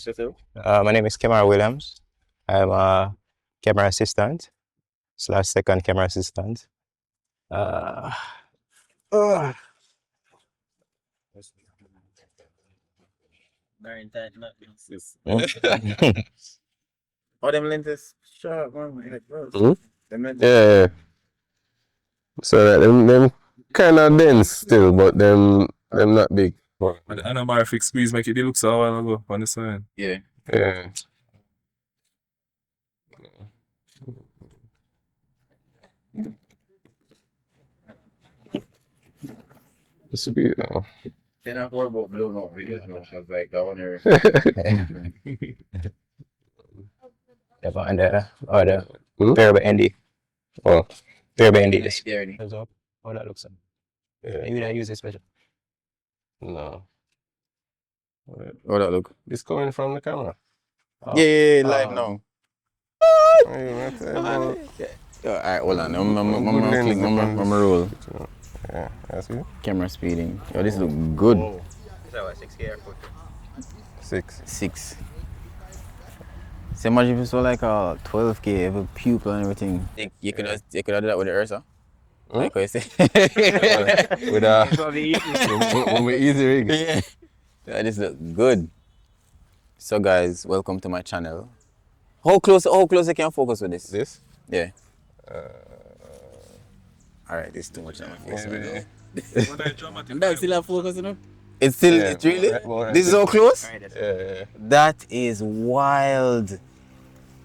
introduce yourself? My name is Kemar Williams. I'm a camera assistant / second camera assistant. Very tight, not this. Hmm? Oh, them lenses sharp, man. Like, bro. Hmm? Them lenses. Yeah. So that them kind of dense still, but them not big. And the anamorphic squeeze make it look so a while ago on the side. Yeah. Yeah. This would be. Then I thought about blowing up videos, and I was like, that one here. And the Hmm? Parabolic Oh. Parabolic is There it is. up. How that looks like. Yeah. Maybe I use it special. No. Oh, that look. This coming from the camera. Oh. Yeah, live now. Yeah. Alright, hold on. I'm roll. Yeah, that's it. Camera speeding. Yo, this look good. Is that what 6K or 6. 6. So imagine if it's so like a 12K, every pupil and everything. You could have done that with the Ursa. Hmm? Like I say. With when we easy rig. Yeah, this look good. So guys, welcome to my channel. How close I can focus with this? This? Yeah. Alright, this is too much on my face. And that still have focus enough? It's still, Yeah, it's really? more This is so close? Yeah. That is wild.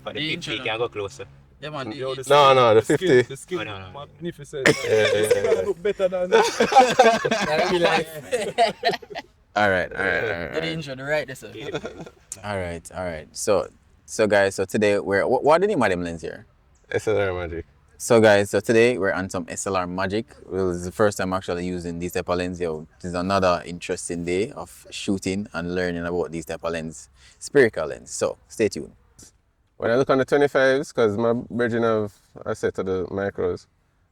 For the 50, you can go closer. Yo, No, the 50. The skill, Oh, no. magnificent. Yeah. Look better than that. Alright. Alright. So guys, so today what the name of them lens here? SLR Magic. So guys, so today we're on some SLR Magic. Well, it's the first time actually using these type of lens. Yo, this is another interesting day of shooting and learning about these type of lens, spherical lens. So stay tuned. When I look on the 25s, because my bridging have a set of the micros,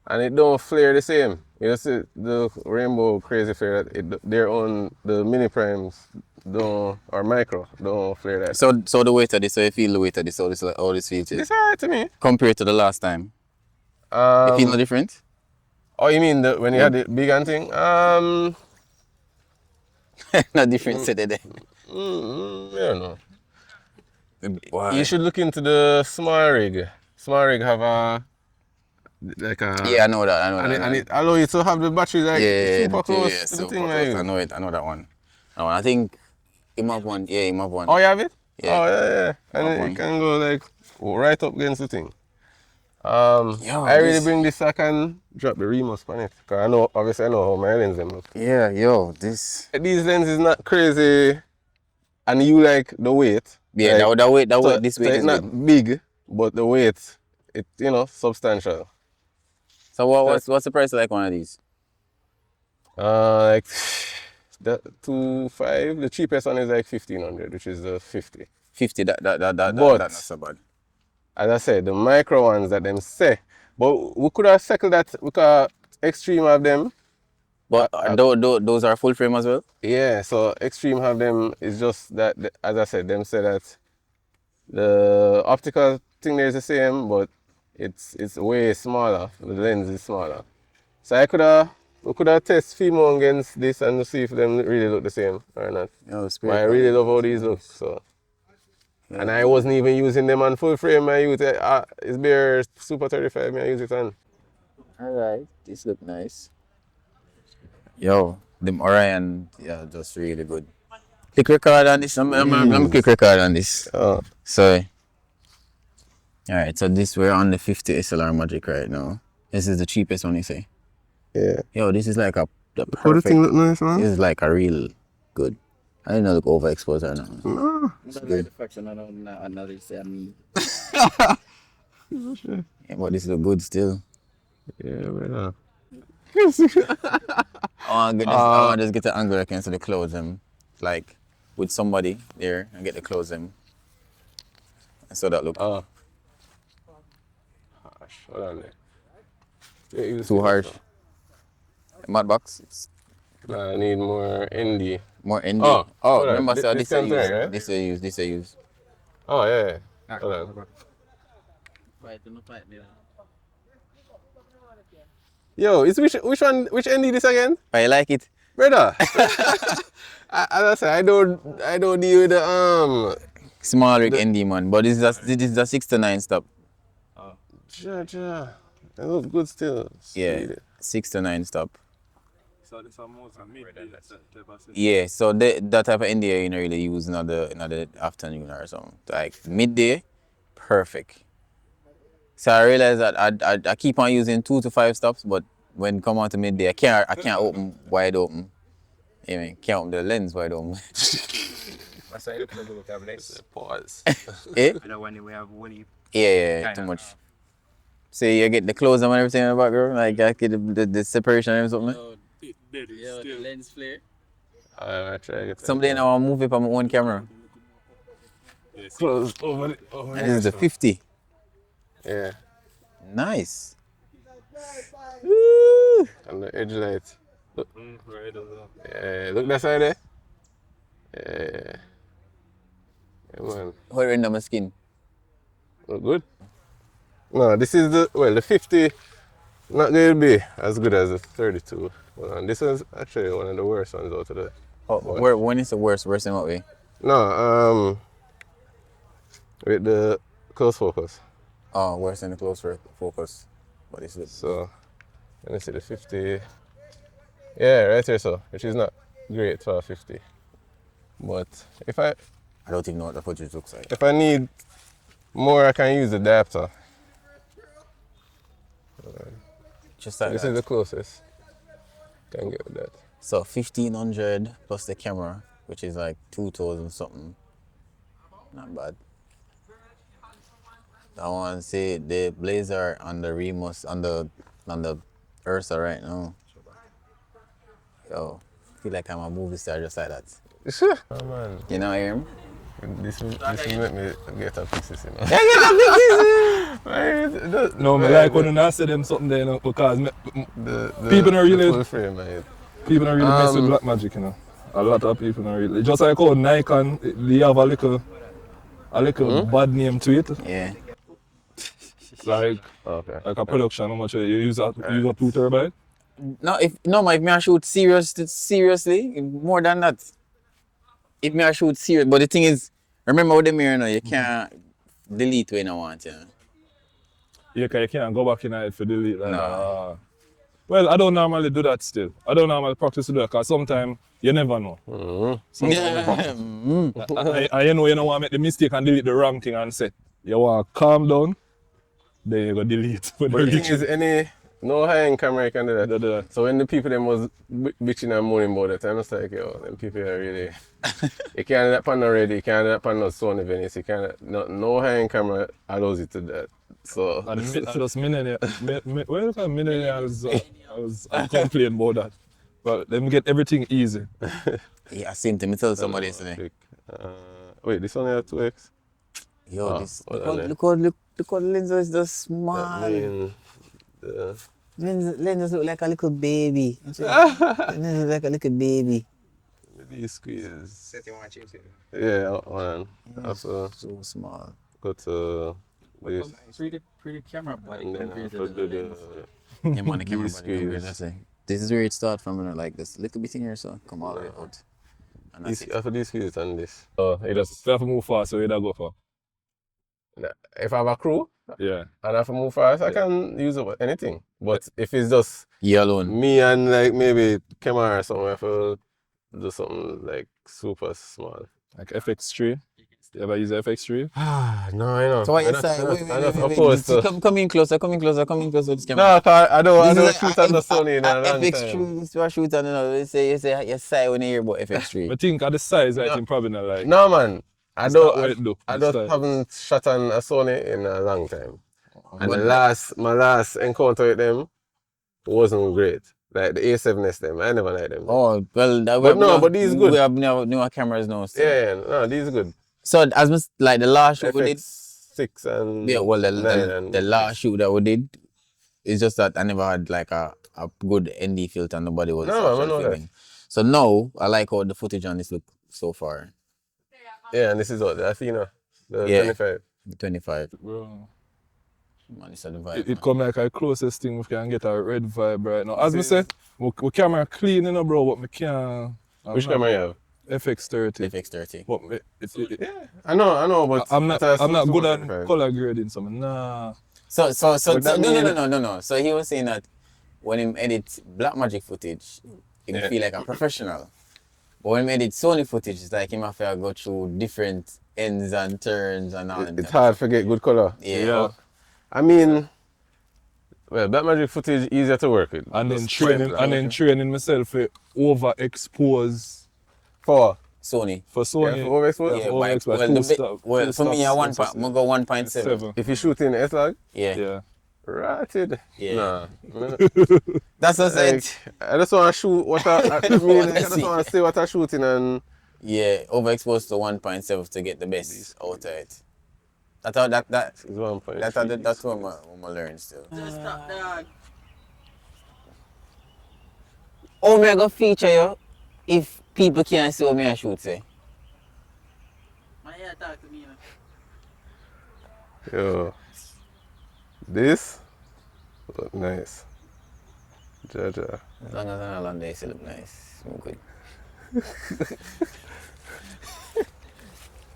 and it don't flare the same. You know, see the rainbow crazy flare that they're on the mini primes don't, or micro don't flare that. So the weight of this, so you feel the weight of this, all this feels It's alright to me. compared to the last time. You feel no different? Oh, you mean when you had the big hand thing? No difference today. I don't know. Wow. You should look into the small rig. Small rig have a like a Yeah, I know that. and it allow you to have the battery like super close to the super thing. close. Like. I know that one. I think him have one. Yeah, him have one. Oh, you have it? Yeah. Oh, yeah. And Have it one. can go like right up against the thing. Yo, I really this- bring this so I can drop the remus on it. Because I know, obviously, I know how my lens them look. Yeah, yo, this. These lenses not crazy, and you like the weight. Yeah, like, that weight, so- this so weight it's is not good. big, but the weight, it substantial. So what's the price like one of these? Like the 2.5. The cheapest one is like 1,500, which is the 50. 50. That's But- not so bad. As I said, the micro ones that them say, but we could have settled that because Extreme have them. But those are full frame as well. Yeah, so Extreme have them. It's just that, as I said, them say that the optical thing there is the same, but it's way smaller. The lens is smaller. So we could have test Fimo against this and see if them really look the same or not. Yo, But I really love how these look. So. Yeah. And I wasn't even using them on full frame. I use it. It's bare Super 35. I use it on. Alright, this look nice. Yo, them Orion, yeah, just really good. Click record on this. I'm click record on this. Oh. So, alright, so we're on the 50 SLR Magic right now. This is the cheapest one, you say? Yeah. Yo, this is like the How the perfect. thing look nice, man? This is like a real good. I didn't know look overexposed or not. No. It's good. Yeah, but this look good still. Yeah, man. I want to just get the angle again so the close them, like with somebody there and get the close them. And so that look Oh. Harsh. Hold on there. Yeah, too harsh. Mud box. Nah, I need more ND. More ND. Oh, Oh, hold on. remember, so This this I can turn, use. right? This I use. This I use. Oh, yeah. Hold on. Yo, it's which one? Which ND this again? I like it. Brother, as I said, I don't deal with the Small rig ND man, but this is a 6 to 9 stop. Sure. It looks good still. Yeah, 6 to 9 stop. So this is more mid. Yeah, so that type of ND you don't really use in the afternoon or something. Like midday, perfect. So I realized that I keep on using 2 to 5 stops, but when come on to midday, I can't open wide open. Yeah, man, can't open the lens wide open. That's why you can do with tablets. Pause. Eh? You know when we have one. Yeah, too much. So you get the clothes and everything in the background, like I get the separation and something. Yeah, the lens flare. I try to get Someday now I'll move it on my own camera. close over And this is the 50. Yeah, Nice. and the edge light. Look, look that side there. Yeah, man. How it render my skin? Look good. No, this is the 50. Not going to be as good as the 32. This is actually one of the worst ones out of the. When is the worst? Worst in what way? No, with the close focus. Oh, worse than the close focus. What is it? So, let me see the 50. Yeah, right here, so, which is not great for a 50. But I don't even know what the footage looks like. if I need more, I can use the adapter. Just like This that. is the closest. Can get with that. So 1500 plus the camera, which is like 2000 something. Not bad. I want to say the Blazer on the Remus on the Ursa right now. Yo, feel like I'm a movie star just like that. Oh man, You know what I hear me? this will make me get a pieces, you know. No, I like when I say them something there, you know, because the people don't really- the full frame, man. people don't really mess with Blackmagic, you know. A lot of people don't really. Just like how Nikon, they have a little bad name to it. Yeah. Like Okay. a production, how much you use a 2 terabyte? No, if me I shoot seriously, more than that. If me I shoot serious, but the thing is, remember with the mirror now, you can't delete when you want, you know. Yeah, 'cause you can't go back in it for delete. Like, No. Well, I don't normally do that still. I don't normally practice to do that because sometimes you never know. I you know you don't want to make the mistake and delete the wrong thing and set. You want to calm down, then you go delete. But the thing is, no high-end camera you can do that. So when the people them was bitching and moaning about it, I'm just like, yo, them people are really... you can't do that pan already, you can't do that pan no Sony Venice, you can't... No high-end camera allows you to do that. So... And just millennials, I complain about that. But them get everything easy. Yeah, same thing. Me tell somebody yesterday. Wait, this one has 2x? Yo, Oh, this hold on there. look how the lens is just small. That mean, Lenses look like a little baby. Lenses look like a little baby. these squeeze. Set you want to change it. Yeah, one. Also, So small. go to this. Pretty camera body And then compared after to the do lens. Yeah, man, the camera These body compared, squeeze. that's it. This is where it starts from, you know, like this little bit in here, so come all the way out. And that's it. After this squeeze and this. You just have to move fast, so you don't go for. If I have a crew Yeah. and I have to move fast, I can use anything. But if it's just You alone. me and like maybe camera or something, I have to do something like super small. Like FX3. You ever use FX3? No, I know. So what you I'm say? not- Wait, I'm not wait. opposed to. Come in closer to this camera. No, 'cause I don't This is shoot on the Sony in a long time. FX3, this is what shoot on, you know, you say when you hear about FX3. I think at the size, I think probably not like. No, man. I It's not what it don't. look, I it's just like- haven't shot on a Sony in a long time. And my last encounter with them wasn't great. Like the A7S them, I never liked them. Oh, well, but these good. We have newer cameras now. So. Yeah, no, these are good. So, like the last shoot we did, FX6 and yeah, well, 9 and the last shoot that we did, it's just that I never had like a good ND filter and nobody was No, I actually know that. filming. So now I like how the footage on this look so far. Yeah, and this is what the Athena, the Yeah. 25. The 25. Bro. Man, it's a vibe. It come like the closest thing we can get a red vibe right now. As me say, my camera clean, you know, bro, but me can't. Which camera you have? FX30. FX30. But Yeah, I know, but I'm not good at 25. color grading, so nah. So Would that mean- no. So he was saying that when he edit Blackmagic footage, he Yeah. feel like a professional. But when he edit Sony footage, it's like him have to go through different ends and turns and all them It's type. hard to get good color. Yeah. I mean, well, Blackmagic footage easier to work with. And then Just training myself to overexpose for Sony. for Sony. yeah, for overexpose. Yeah, overexpose. well, for me, I want I'm gonna go 1.7. If you shoot in S-Log, Yeah. Yeah. ratted. Yeah. Nah. That's what I Like, said. I just want to shoot what I just want to see what I'm shooting and Yeah, overexposed to 1.7 to get the best out of it. That's how that's it's 1.3. that's what I'm learning still. Just stop, dog. Oh, me I go feature you if people can't see what me I shoot say. My hair talk to me, you know. Yo, this look nice. Jaja. As long as I'm not on there, it look nice. I'm good.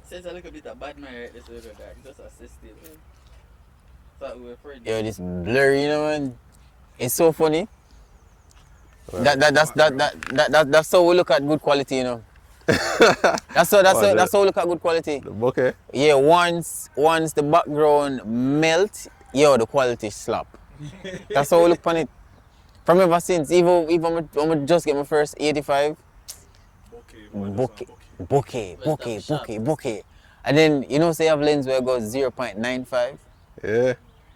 Says a little bit of bad man right this way, dog. Just assist it, man. Thought we were friends. Yo, this blurry, you know, man. It's so funny. That's how we look at good quality, you know. That's how we look at good quality. The bokeh. Yeah, once the background melt, yo, the quality slap. That's how we look on it. From ever since, even when I just get my first 85, bokeh. And then, you know, say you have lens where it goes 0.95. Yeah.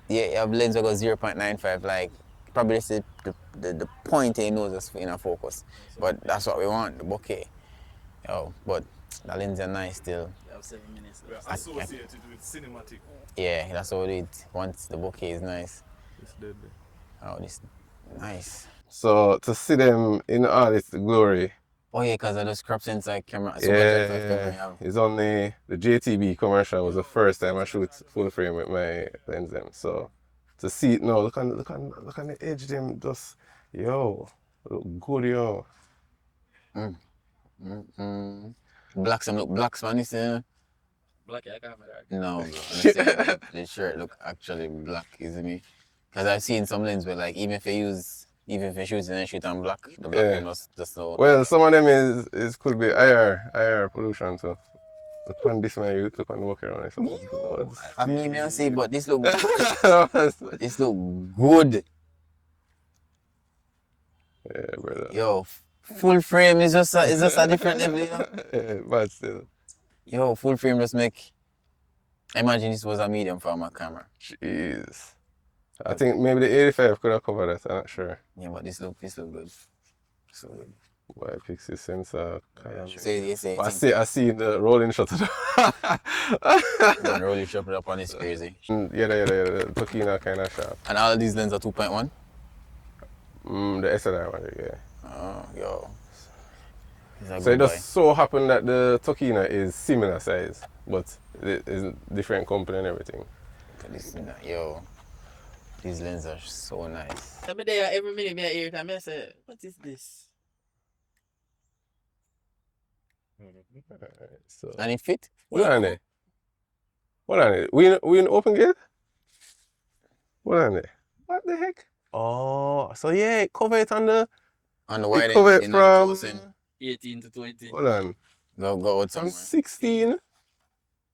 Yeah, you have lens where it goes 0.95, like, probably it's the point he knows us in a focus. But that's what we want, the bokeh. Yo, but the lens are nice still. You have 7 minutes. We are associated with cinematic. Yeah, that's what we do it. Once the bokeh is nice. It's deadly. Oh, this nice. So to see them in all its glory, Oh yeah, because of those crop sensor camera. yeah, it's only the JTB commercial was the first time I shoot full frame with my lens them. So to see it now, look on the edge them just yo, look good yo. Blacks, some look blacks, man. You see? Black hair camera, dog. No, bro. Honestly, the shirt look actually black, isn't me? Because I've seen some lens where like even if you shoot and shoot on black, the black Yeah. one was just so. Well, some of them is could be IR pollution too. Look on this man, you look on the walk around. I mean, I see, but this look this look good. Yeah, brother. Yo, full frame is just a different level, you know? Yeah, but still. Yo, full frame just make. Imagine this was a medium format camera. Jeez. I think maybe the 85 could have covered that, I'm not sure. Yeah, but this look good. So good. Why PYXIS sensor. So you say, I see the rolling shot of man, really chop it up on it's crazy. yeah, the Tokina kind of sharp. And all of these lenses are 2.1. The SLR Magic, yeah. Oh, yo. It's a So it good just so happened that the Tokina is similar size, but it is different company and everything. Yo, these lenses are so nice. Every day, every minute, me I hear it and I say, what is this? Alright, so And it fit? what on it? What on it? We in open gate? What on it? What the heck? Oh, so yeah, it cover it on the On the wide cover it end, from 18 to 20. hold on. Go out From somewhere. 16.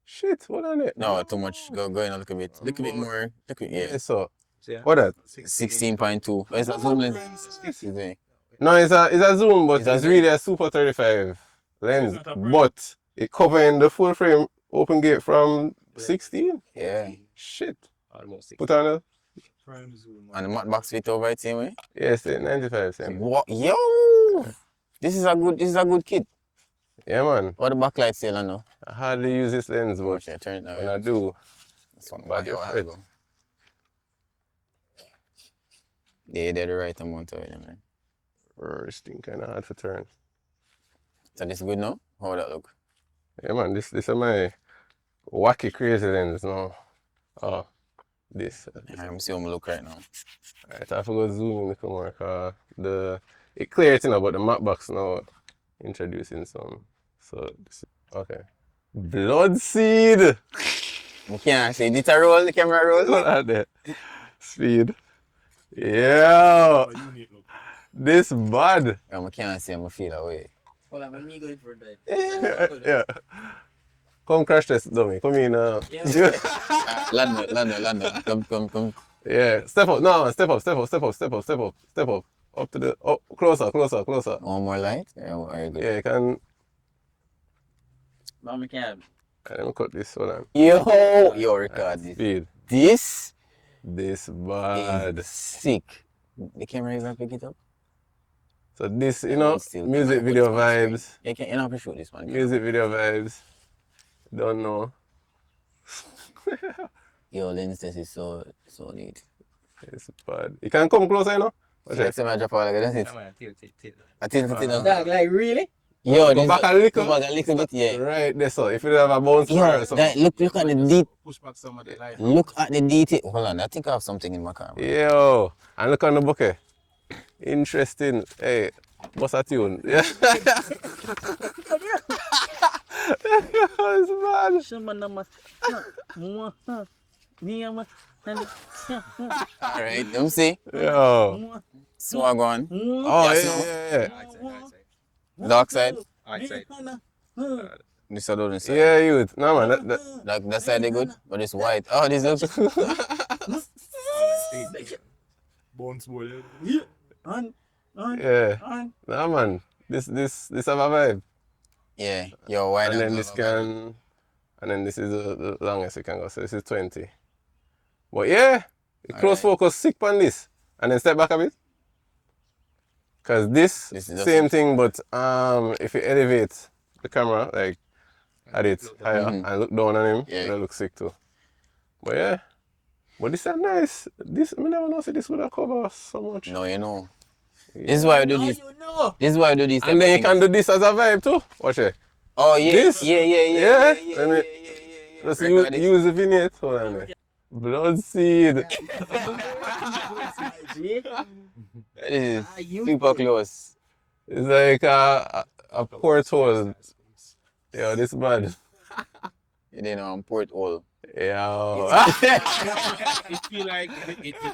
Shit, what on it? No, too much. Go in a little bit. Look a bit more. Yeah, so Yeah. what that? 16.2. It's a zoom lens. Excuse me. No, it's a zoom, but It's a it's zoom. really a Super 35 lens. But it covering the full frame open gate from 16. Yeah. Shit. Almost 6. Put on a Prime zoom. And the matte box fit over it same way. yes, 95 same. What? Yo! This is a good kit. Yeah, man. What the backlight still on now? I hardly use this lens, but Okay, turn it when now. I do, This one, bad yo, your I head. go. Yeah, they're the right amount of it, man. this thing kind of hard to turn. So this is good now? How that look? Yeah, man, this is my wacky crazy lens now. Oh, this. I'm seeing how I look right now. Alright, I have to go zoom in a little more because it clears you know, but the matte box now introducing some. So this is, okay. Blood seed. I can't say, did it roll? The camera roll? Look at that. Speed. Yeah. This bad. I can't say, I feel away. Well, I'm me going for that. Yeah. Come crash test, dummy. Come in. London. Come. Yeah. Step up. No, step up. Up to the. Oh, closer. One more light? Yeah, very good. Yeah, you can. Mama can. Let me cut this one on. Yo, record this. Speed. This bad. is sick. The camera even pick it up? So this, you know, Still music video vibes. You can have to shoot this one. Music video vibes. Don't know. Yo, lens test is so neat. It's bad. You can come closer, you know? Let's see my drop out like that's it. I tilt. Dog, like really? Yo, Come back a little. Come back a little bit, yeah. Right there, so if you have a bounce bar Yo, or something. look at the detail. Push back some of the light. Look at the detail. Hold on, I think I have something in my camera. Yo, and look on the bouquet. Interesting. Hey, what's a tune? Yeah. It's bad. Alright, let me see. Yo. Swag one. Oh, yeah. Dark side. Outside. This side or this side. Yeah, youth. No, man. That side they good, but it's white. Oh, this looks. Bones boy. Yeah. No, man. This have a vibe. Yeah, yo, white. And then this can. And then this is the longest it can go. So this is 20. But yeah, the close focus sick on this. And then step back a bit. Because this This is same thing, but if you elevate the camera, like at it higher and look down on him, Yeah. it'll look sick too. But yeah, but this is nice. This I never know this would have covered so much. No, you know. This is why we do this. You know. This is why we do this. And then you can do this as a vibe too. Watch it. Oh yeah. This? Yeah. Let me just use the vignette. Hold on there. Blood seed. This is super close. It's like a porthole. Yeah, this bad. You didn't know I'm porthole. Yeah. It feel like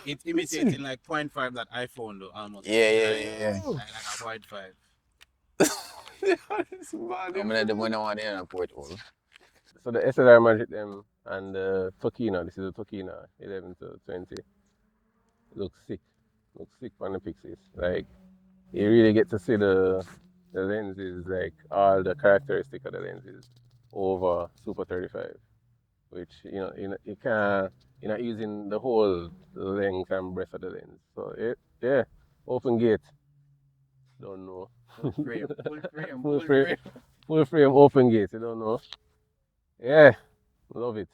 it's imitating like 0.5 that iPhone though almost. Yeah. Like a 0.5. It's bad. I'm gonna the one I want in a porthole. So the SLR Magic them and the Tokina, this is the Tokina 11-20. Looks sick on the PYXIS. Like you really get to see the lenses, like all the characteristics of the lenses over Super 35. Which you can't, you're not using the whole length and breadth of the lens. So yeah, open gate. Don't know. Full frame, open gate. You don't know. Yeah, love it.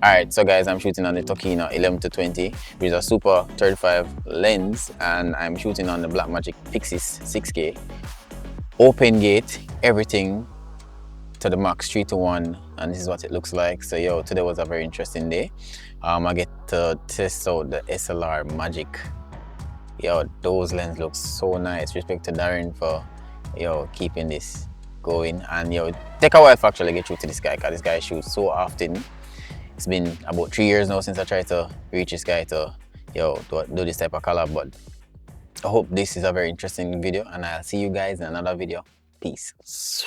Alright, so guys, I'm shooting on the Tokina 11-20 with a Super 35 lens, and I'm shooting on the Blackmagic PYXIS 6K. Open gate, everything to the Max 3-to-1, and this is what it looks like. So yo, today was a very interesting day. I get to test out the SLR Magic. Yo, those lenses look so nice. Respect to Darren for keeping this going, and yo, take a while to actually get through to this guy, because this guy shoots so often. It's been about 3 years now since I tried to reach this guy to do this type of collab, but I hope this is a very interesting video, and I'll see you guys in another video. Peace.